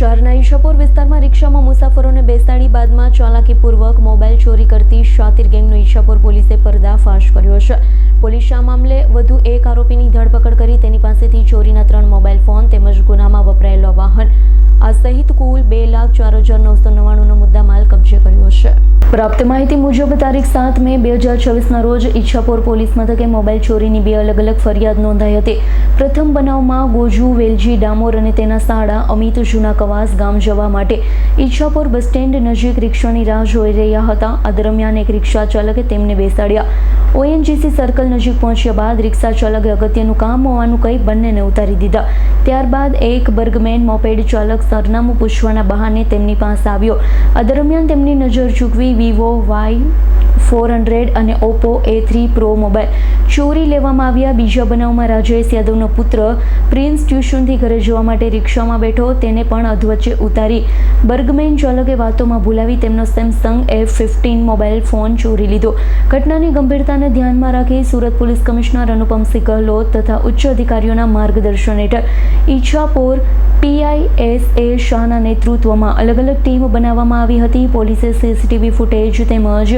શહેરના ઈશાપુર વિસ્તારમાં રિક્ષામાં મુસાફરોને બેસાડી બાદમાં ચાલાકીપૂર્વક મોબાઈલ ચોરી કરતી શાતિર ગેંગનો ઈશાપુર પોલીસે પર્દાફાશ કર્યો છે। પોલીસે આ મામલે વધુ એક આરોપીની ધરપકડ કરી તેની પાસેથી ચોરીના 3 મોબાઈલ ફોન તેમજ ગુનામાં વપરાયેલો વાહન આ સહિત કુલ 2,04,999નો મુદ્દામાલ કબજે કર્યો છે। પ્રાપ્ત માહિતી મુજબ તારીખ 7 મે 2024ના રોજ ઈચ્છાપુર પોલીસ મથકે મોબાઈલ ચોરીની 2 અલગ-અલગ ફરિયાદ નોંધાઈ હતી। પ્રથમ બનાવમાં ગોજુ વેલજી ડામોર અને તેના સાડા અમિત જૂના કવાસ ગામ જવા માટે ઈચ્છાપુર બસ સ્ટેન્ડ નજીક રિક્ષાની રાહ જોઈ રહ્યા હતા। આ દરમિયાન એક રિક્ષા ચાલકે તેમને બેસાડ્યા। ONGC સર્કલ નજીક પહોંચ્યા બાદ રિક્ષા ચાલકે અગત્યનું કામ હોવાનું કહી બંનેને ઉતારી દીધા। ત્યારબાદ એક બર્ગમેન મોપેડ ચાલક સરનામું પૂછવાના બહાને તેમની પાસે આવ્યો। આ દરમિયાન તેમની નજર ચૂકવી Vivo Y400 અને Oppo A3 Pro મોબાઈલ ચોરી લેવામાં આવ્યા। બીજા બનાવમાં રાજેશ યાદવનો પુત્ર પ્રિન્સ ટ્યુશનથી ઘરે જવા માટે રિક્ષામાં બેઠો, તેને પણ અધવચ્ચે ઉતારી બર્ગમેન ચાલકે વાતોમાં ભૂલાવી તેમનો Samsung F15 મોબાઈલ ફોન ચોરી લીધો। ઘટનાની ગંભીરતાને ધ્યાનમાં રાખી સુરત પોલીસ કમિશનર અનુપમસિંહ ગેહલોત તથા ઉચ્ચ અધિકારીઓના માર્ગદર્શન હેઠળ ઈચ્છાપુર PISA શાહના નેતૃત્વમાં અલગ-અલગ ટીમ બનાવવામાં આવી હતી। પોલીસે CCTV ફૂટેજ તેમજ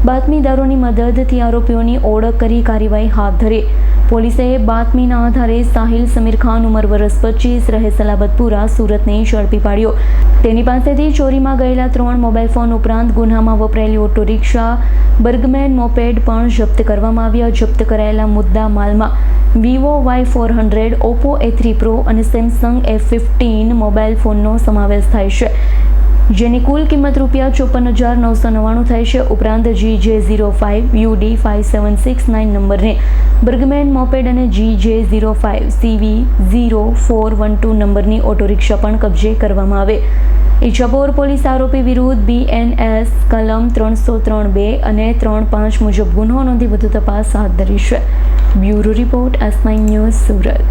બાતમીદારોની મદદથી આરોપીઓની ઓળખ કરી કાર્યવાહી હાથ ધરી। પોલીસે બાતમીના આધારે સાહિલ સમીર ખાન ઉંમર વર્ષ 25 રહે સલાબતપુરા સુરતને ઝડપી પાડ્યો। તેની પાસેથી ચોરીમાં ગયેલા 3 મોબાઈલ ફોન ઉપરાંત ગુનામાં વપરાયેલી ઓટો રિક્ષા બર્ગમેન મોપેડ પણ જપ્ત કરવામાં આવ્યા। જપ્ત કરાયેલા મુદ્દા માલમાં Vivo Y400, Oppo A3 Pro અને Samsung F15 મોબાઈલ ફોનનો સમાવેશ થાય છે, જેની કુલ કિંમત ₹54,999 થાય છે। ઉપરાંત GJ05 UD 5769 નંબરની બર્ગમેન મોપેડ અને GJ05 CV 0412 નંબરની ઓટો રિક્ષા પણ કબજે કરવામાં આવે। ઈચ્છાપુર પોલીસ આરોપી વિરુદ્ધ BNS કલમ 303(2) અને 3(5) મુજબ ગુનો નોંધી વધુ તપાસ હાથ ધરી છે। Bureau report S9 news Surat.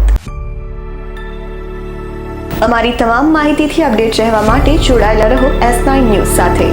અમારી તમામ માહિતીથી અપડેટ રહેવા માટે જોડાયેલા રહો S9 ન્યૂઝ સાથે।